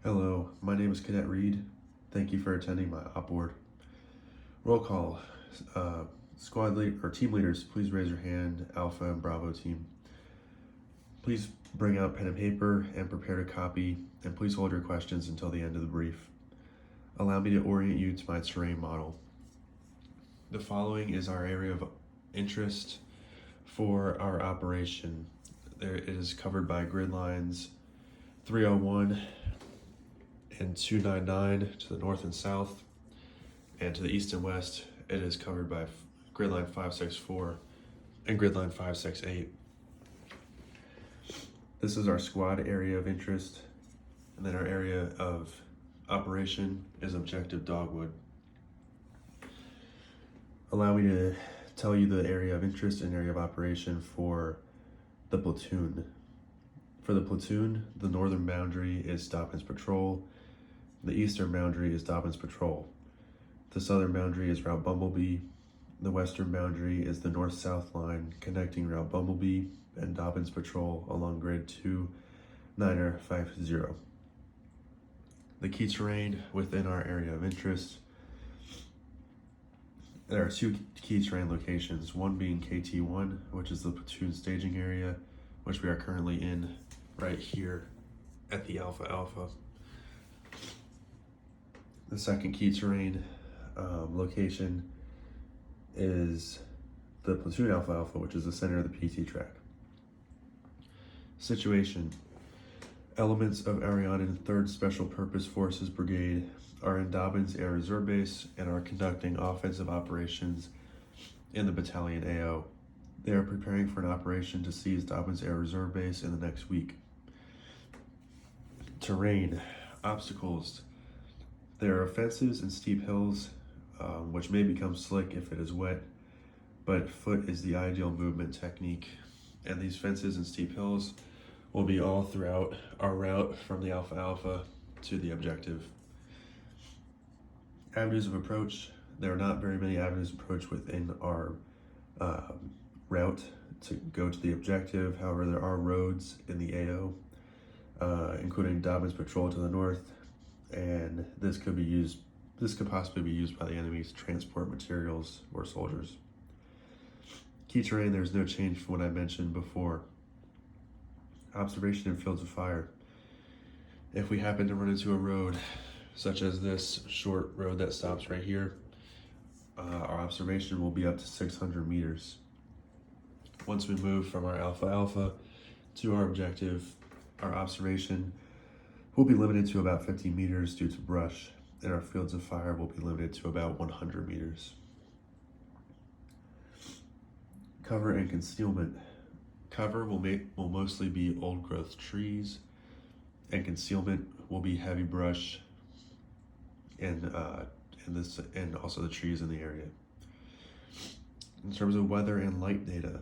Hello, my name is Cadet Reed. Thank you for attending my OPORD. Roll call. Squad lead or team leaders, please raise your hand. Alpha and Bravo team. Please bring out pen and paper and prepare to copy, and please hold your questions until the end of the brief. Allow me to orient you to my terrain model. The following is our area of interest for our operation. It is covered by grid lines 301 and 299 to the north and south, and to the east and west it is covered by grid line 564 and grid line 568. This is our squad area of interest, and then our area of operation is objective Dogwood. Allow me to tell you the area of interest and area of operation for the platoon. For the platoon, the northern boundary is Dobbins Patrol. The eastern boundary is Dobbins Patrol. The southern boundary is Route Bumblebee. The western boundary is the north-south line connecting Route Bumblebee and Dobbins Patrol along grid 2950. The key terrain within our area of interest. There are two key terrain locations, one being KT1, which is the platoon staging area, which we are currently in right here at the Alpha Alpha. The second key terrain location is the platoon Alpha Alpha, which is the center of the PT track. Situation. Elements of Arianan 3rd Special Purpose Forces Brigade are in Dobbins Air Reserve Base and are conducting offensive operations in the battalion AO. They are preparing for an operation to seize Dobbins Air Reserve Base in the next week. Terrain. Obstacles. There are fences and steep hills, which may become slick if it is wet, but foot is the ideal movement technique, and these fences and steep hills will be all throughout our route from the Alpha Alpha to the objective. Avenues of approach. There are not very many avenues of approach within our route to go to the objective. However, there are roads in the AO, including Dobbins Patrol to the north, and this could possibly be used by the enemy to transport materials or soldiers. Key terrain, there's no change from what I mentioned before. Observation in fields of fire. If we happen to run into a road, such as this short road that stops right here, our observation will be up to 600 meters. Once we move from our Alpha Alpha to our objective, our observation will be limited to about 50 meters due to brush, and our fields of fire will be limited to about 100 meters. Cover and concealment. Cover will mostly be old growth trees, and concealment will be heavy brush and also the trees in the area. In terms of weather and light data,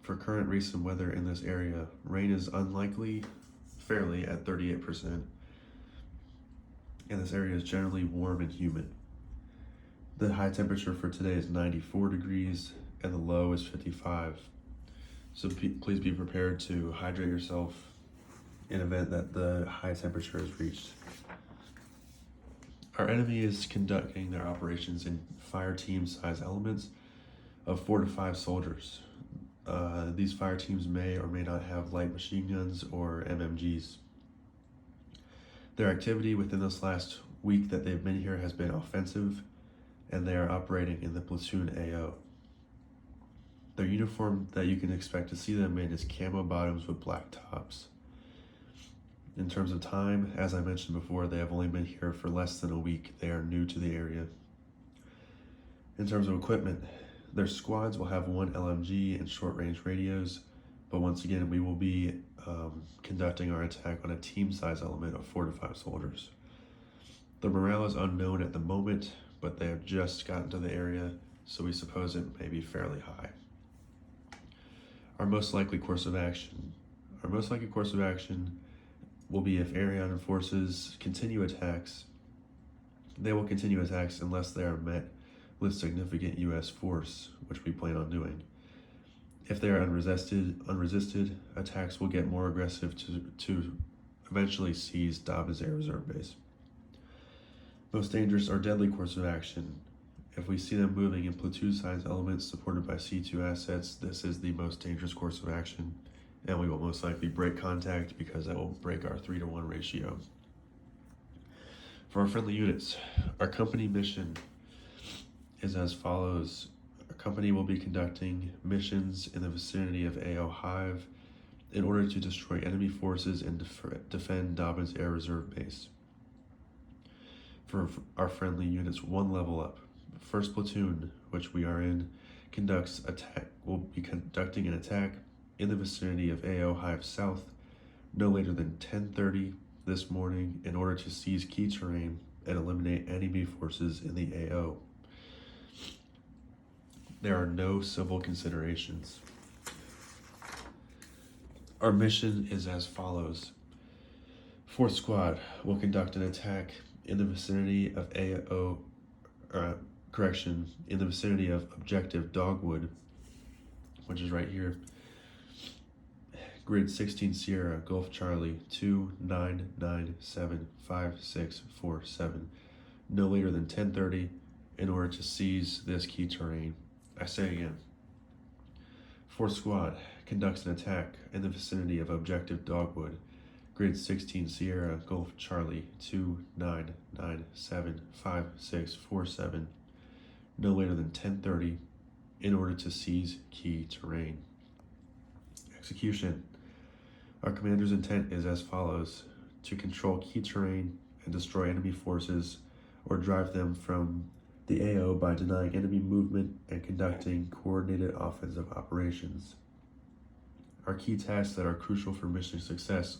for current recent weather in this area, rain is unlikely, fairly at 38%, and this area is generally warm and humid. The high temperature for today is 94 degrees and the low is 55. So please be prepared to hydrate yourself in event that the high temperature is reached. Our enemy is conducting their operations in fire team size elements of 4 to 5 soldiers. These fire teams may or may not have light machine guns or MMGs. Their activity within this last week that they've been here has been offensive, and they are operating in the platoon AO. Their uniform that you can expect to see them in is camo bottoms with black tops. In terms of time, as I mentioned before, they have only been here for less than a week. They are new to the area. In terms of equipment, their squads will have one LMG and short-range radios, but once again, we will be conducting our attack on a team-size element of 4 to 5 soldiers. The morale is unknown at the moment, but they have just gotten to the area, so we suppose it may be fairly high. Our most likely course of action. Will be if Arianan forces continue attacks. They will continue attacks unless they are met with significant U.S. force, which we plan on doing. If they are unresisted, attacks will get more aggressive to eventually seize Dobbins Air Reserve Base. Most dangerous or deadly course of action. If we see them moving in platoon-sized elements supported by C2 assets, this is the most dangerous course of action, and we will most likely break contact because that will break our 3-to-1 ratio. For our friendly units, our company mission is as follows. Our company will be conducting missions in the vicinity of AO Hive in order to destroy enemy forces and defend Dobbins Air Reserve Base. For our friendly units, 1 level up. First platoon, which we are in, will be conducting an attack in the vicinity of AO Hive South no later than 10:30 this morning in order to seize key terrain and eliminate enemy forces in the AO. There are no civil considerations. Our mission is as follows. 4th Squad will conduct an attack in the vicinity of in the vicinity of Objective Dogwood, which is right here. Grid 16 Sierra, Golf Charlie, 29975647, no later than 10:30 in order to seize this key terrain. I say again. 4th Squad conducts an attack in the vicinity of Objective Dogwood, Grid 16 Sierra, Golf Charlie, 29975647, no later than 10:30 in order to seize key terrain. Execution. Our commander's intent is as follows: to control key terrain and destroy enemy forces or drive them from the AO by denying enemy movement and conducting coordinated offensive operations. Our key tasks that are crucial for mission success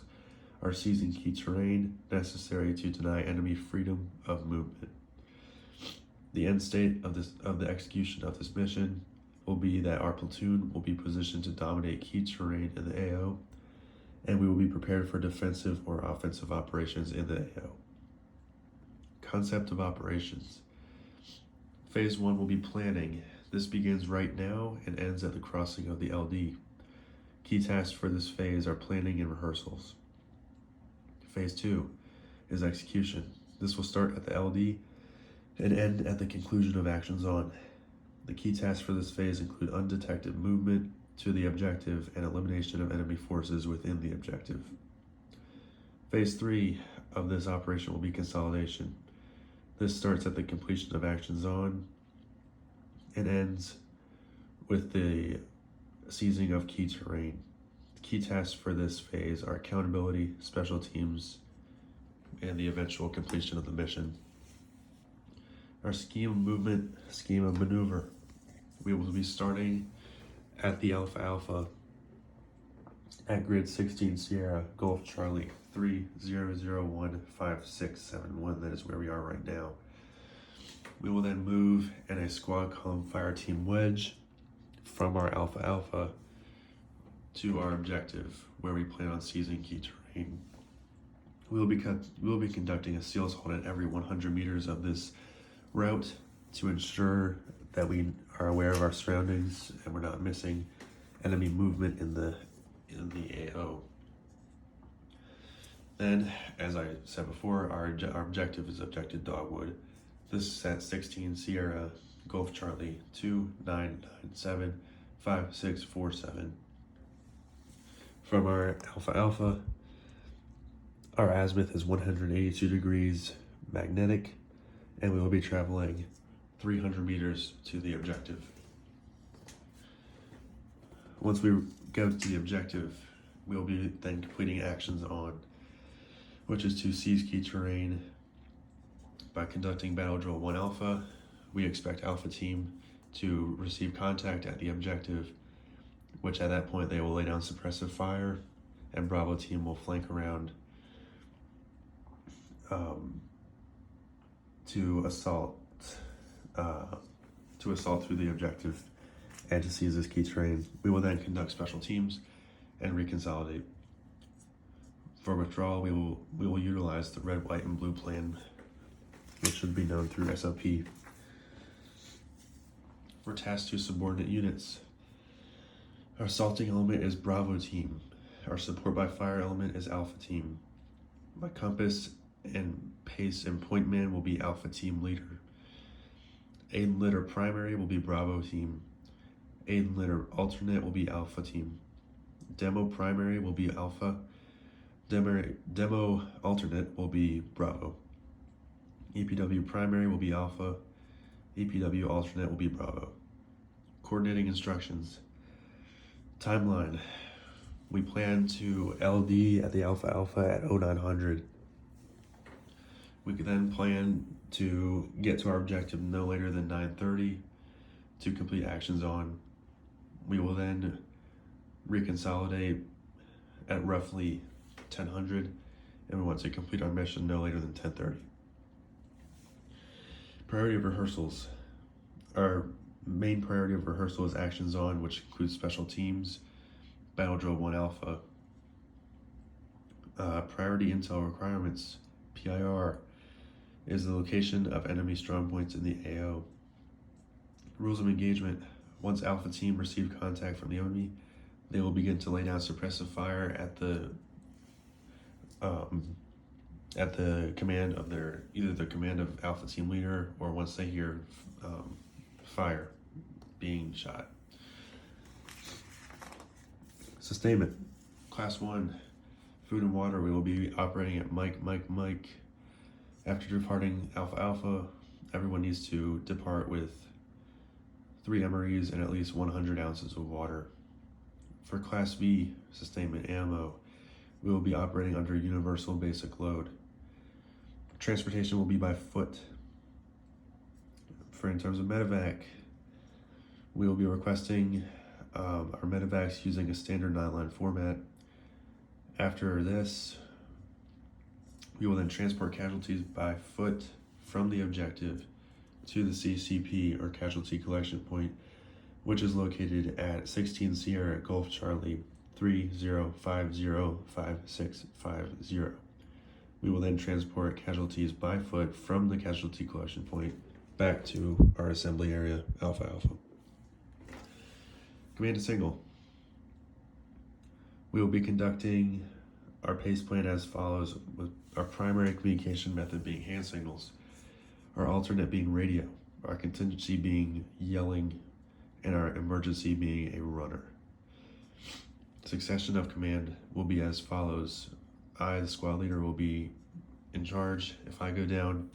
are seizing key terrain necessary to deny enemy freedom of movement. The end state of the execution of this mission will be that our platoon will be positioned to dominate key terrain in the AO, and we will be prepared for defensive or offensive operations in the AO. Concept of operations. Phase 1 will be planning. This begins right now and ends at the crossing of the LD. Key tasks for this phase are planning and rehearsals. Phase 2 is execution. This will start at the LD and end at the conclusion of actions on. The key tasks for this phase include undetected movement to the objective and elimination of enemy forces within the objective. Phase 3 of this operation will be consolidation. This starts at the completion of actions on and ends with the seizing of key terrain. Key tasks for this phase are accountability, special teams, and the eventual completion of the mission. Our scheme of movement, scheme of maneuver. We will be starting at the Alpha Alpha at Grid 16 Sierra, Golf Charlie, 30015671. That is where we are right now. We will then move in a squad column fire team wedge from our Alpha Alpha to our objective, where we plan on seizing key terrain. We will be conducting a seal assault at every 100 meters of this route to ensure that we are aware of our surroundings and we're not missing enemy movement in the AO. Then, as I said before, our objective is Objective Dogwood. This is at 16 Sierra, Golf Charlie, 29975647. From our Alpha Alpha, our azimuth is 182 degrees magnetic, and we will be traveling 300 meters to the objective. Once we go to the objective, we will be then completing actions on, which is to seize key terrain by conducting Battle Drill 1 Alpha. We expect Alpha Team to receive contact at the objective, which at that point they will lay down suppressive fire, and Bravo Team will flank around to assault through the objective and to seize this key terrain. We will then conduct special teams and reconsolidate. For withdrawal, we will utilize the red, white, and blue plan, which should be known through SOP. For task to subordinate units, our assaulting element is Bravo Team. Our support by fire element is Alpha Team. My compass and pace and point man will be Alpha Team Leader. Aid and Litter Primary will be Bravo Team. Aid and Litter Alternate will be Alpha Team. Demo Primary will be Alpha. Demo Alternate will be Bravo. EPW Primary will be Alpha. EPW Alternate will be Bravo. Coordinating instructions. Timeline. We plan to LD at the Alpha Alpha at 0900. We could then plan to get to our objective no later than 9:30 to complete actions on. We will then reconsolidate at roughly 1000, and we want to complete our mission no later than 10:30. Priority of rehearsals. Our main priority of rehearsal is actions on, which includes special teams, Battle Drill 1 Alpha. Priority intel requirements, PIR, is the location of enemy strong points in the AO. Rules of engagement. Once Alpha Team receive contact from the enemy, they will begin to lay down suppressive fire at the command of either the command of Alpha Team Leader, or once they hear fire being shot. Sustainment. Class 1, food and water. We will be operating at Mike. After departing Alpha Alpha, everyone needs to depart with 3 MREs and at least 100 ounces of water. For Class V, sustainment ammo, we will be operating under universal basic load. Transportation will be by foot. In terms of medevac, we will be requesting our medevacs using a standard 9-line format. After this, we will then transport casualties by foot from the objective to the CCP, or Casualty Collection Point, which is located at 16 Sierra Golf Charlie 30505650. We will then transport casualties by foot from the Casualty Collection Point back to our assembly area, Alpha Alpha. Command and signal. We will be conducting our pace plan as follows, with our primary communication method being hand signals, our alternate being radio, our contingency being yelling, and our emergency being a runner. Succession of command will be as follows. I, the squad leader, will be in charge. If I go down,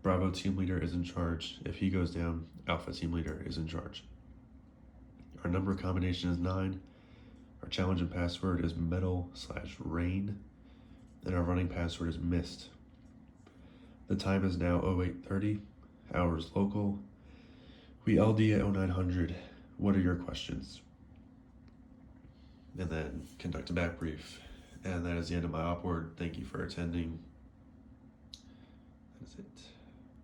Bravo Team Leader is in charge. If he goes down, Alpha Team Leader is in charge. Our number combination is 9. Our challenge and password is metal/rain. And our running password is mist. The time is now 08:30, hours local. We LD at 0900. What are your questions? And then conduct a back brief. And that is the end of my OPORD. Thank you for attending. That is it.